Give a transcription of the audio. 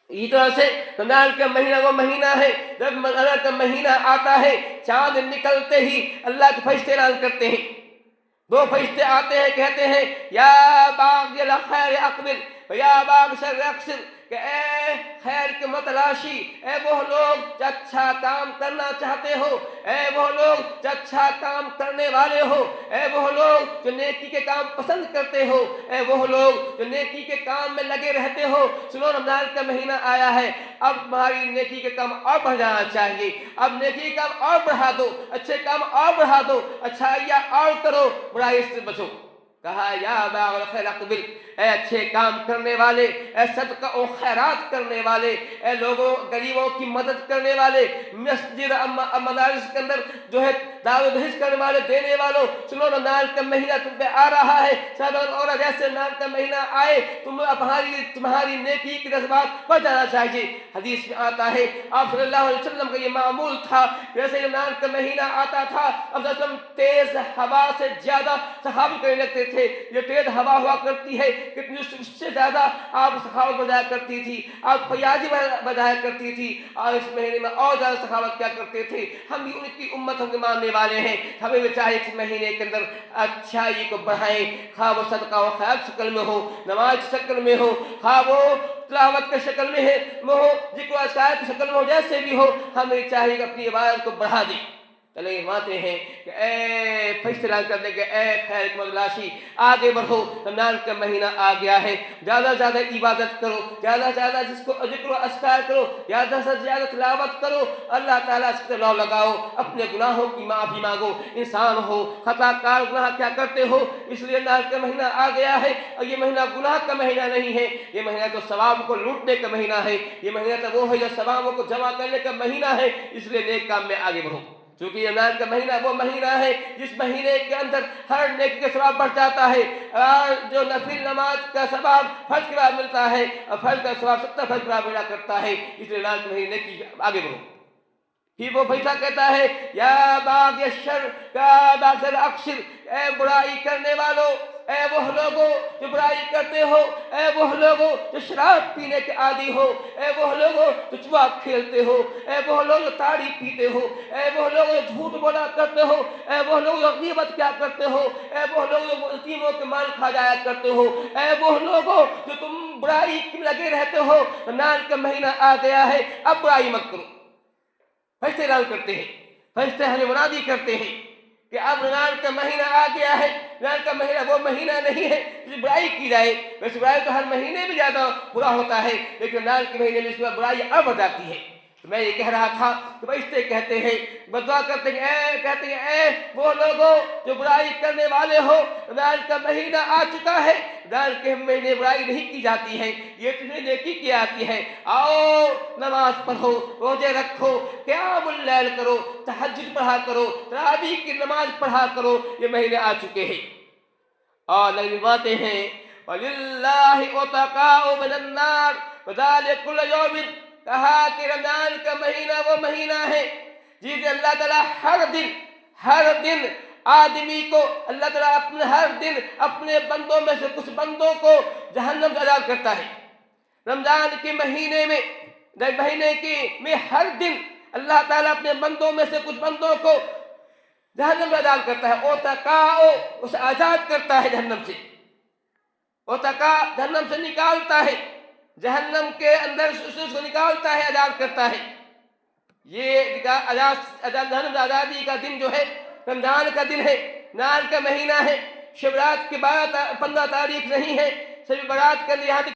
اسی طرح سے رمضان کا مہینہ وہ مہینہ ہے جب رمضان کا مہینہ آتا ہے، چاند نکلتے ہی اللہ کے فرشتے اعلان کرتے ہیں، دو فرشتے آتے ہیں، کہتے ہیں یا باغ الخیر اقبل و یا باغ شر اقصر، کہ اے خیر کے متلاشی، اے وہ لوگ جو اچھا کام کرنا چاہتے ہو، اے وہ لوگ جو اچھا کام کرنے والے ہو، اے وہ لوگ جو نیکی کے کام پسند کرتے ہو، اے وہ لوگ جو نیکی کے کام میں لگے رہتے ہو، سنو رمضان کا مہینہ آیا ہے، اب تمہاری نیکی کے کام اور بڑھ جانا چاہیے، اب نیکی کے کام اور بڑھا دو، اچھے کام اور بڑھا دو، اچھائیاں اور کرو، برائی سے بچو۔ کہا یا باغ الخیر اقبل، اے اچھے کام کرنے والے، اے صدقہ و خیرات کرنے والے، اے لوگوں غریبوں کی مدد کرنے والے، مسجد مدارس کے اندر جو ہے دعوت بھیج کرنے والے، دینے والوں، سنو رمضان کا مہینہ تم پہ آ رہا ہے، سب اور جیسے رمضان کا مہینہ آئے تمہاری نیکی کے جذبات بڑھ جانا چاہیے۔ حدیث میں آتا ہے آپ صلی اللہ علیہ وسلم کا یہ معمول تھا، جیسے رمضان کا مہینہ آتا تھا اب وسلم تیز ہوا سے زیادہ سخاوت کرنے لگتے تھے، یہ تیز ہوا ہوا کرتی ہے کتنی اس سے زیادہ آپ سخاوت بجایا کرتی تھی، آپ فیاضی بجایا کرتی تھی، اور اس مہینے میں اور زیادہ سخاوت کیا کرتے تھے۔ ہم بھی ان کی امت ہم کے ماننے والے ہیں، ہمیں بھی چاہے اس مہینے کے اندر اچھائی کو بڑھائیں، خواہ وہ صدقہ و خیرات شکل میں ہو، نماز کی شکل میں ہو، خواہ وہ تلاوت کے شکل میں ہو، ذکر و اذکار کی شکل میں ہو، جیسے بھی ہو، ہمیں چاہیے کہ اپنی عبادت کو بڑھا دیں۔ چلے فرماتے ہیں کہ اے فرشتے اعلان کر دیں کہ اے خیر کے متلاشی آگے بڑھو، رمضان کا مہینہ آ گیا ہے، زیادہ سے زیادہ عبادت کرو، زیادہ سے زیادہ جس کو ذکر و اذکار کرو، زیادہ سے زیادہ تلاوت کرو، اللہ تعالیٰ سے لو لگاؤ، اپنے گناہوں کی معافی مانگو۔ انسان ہو، خطا کار، گناہ کیا کرتے ہو، اس لیے رمضان کا مہینہ آ گیا ہے، اور یہ مہینہ گناہ کا مہینہ نہیں ہے، یہ مہینہ تو ثواب کو لوٹنے کا مہینہ ہے، یہ مہینہ تو وہ ہے جو ثوابوں کو جمع کرنے کا مہینہ ہے، اس لیے نیک کام میں آگے بڑھو، چونکہ یہ رمضان کا مہینہ وہ مہینہ ہے جس مہینے کے اندر ہر نیکی کا ثواب بڑھ جاتا ہے، اور جو نفل نماز کا ثواب فرض کے بعد ملتا ہے، اور فرض کا ثواب 70 فرض کے بعد ملا کرتا ہے، اس لیے رمضان کے مہینے کی آگے بڑھو۔ پھر وہ فرشتہ کہتا ہے یا باغ الشر کا باغ الاقصر، اے برائی کرنے والوں، اے وہ لوگوں جو برائی کرتے ہو، اے وہ لوگوں جو شراب پینے کے عادی ہو، اے وہ لوگوں جو جوا کھیلتے ہو، اے وہ لوگ جو تاڑی پیتے ہو، اے وہ لوگ جو جھوٹ بولا کرتے ہو، اے وہ لوگ جو غیبت کیا کرتے ہو، اے وہ لوگ جو یتیموں کے مال کھا جایا کرتے ہو، اے وہ لوگوں جو تم برائی میں لگے رہتے ہو، رمضان کا مہینہ آ گیا ہے، اب برائی مت کرو۔ فرشتے اعلان کرتے ہیں، فرشتے ہمیں منادی کرتے ہیں کہ اب رمضان کا مہینہ آ گیا ہے، رمضان کا مہینہ وہ مہینہ نہیں ہے جس برائی کی جائے، ویسے برائی تو ہر مہینے میں زیادہ برا ہوتا ہے، لیکن رمضان کے مہینے میں اس میں برائی اور بڑھ جاتی ہے۔ تو میں یہ کہہ رہا تھا کہ فرشتے کہتے ہیں، بدعا کرتے ہیں، کہتے ہیں اے وہ لوگوں جو برائی کرنے والے ہو، رمضان کا مہینہ آ چکا ہے، رمضان کے مہینے برائی نہیں کی جاتی ہے، یہ تمہیں نیکی کی آتی ہے، آؤ نماز پڑھو، روزے رکھو، قیام اللیل کرو، تہجد پڑھا کرو، تراویح کی نماز پڑھا کرو، یہ مہینے آ چکے ہیں۔ اور نبی باتیں ہیں وَلِلَّهِ عُتَقَاءُ مِنَ النَّارِ وَذَلِكَ كُلَّ يَوْمٍ، کہا کہ رمضان کا مہینہ وہ مہینہ ہے جس میں اللہ تعالیٰ ہر دن آدمی کو، اللہ تعالیٰ ہر دن اپنے بندوں میں سے کچھ بندوں کو جہنم سے آزاد کرتا ہے۔ رمضان کے مہینے میں ہر دن اللہ تعالیٰ اپنے بندوں میں سے کچھ بندوں کو جہنم سے آزاد کرتا ہے، اوتقاء، اسے آزاد کرتا ہے جہنم سے، اوتقاء جہنم سے نکالتا ہے، جہنم کے اندر اس کو نکالتا ہے، آزاد کرتا ہے۔ یہ جہنم سے آزادی کا دن جو ہے رمضان کا دن ہے، رمضان کا مہینہ ہے، شب رات کے 15 تاریخ نہیں ہے، شب برات کا یہاں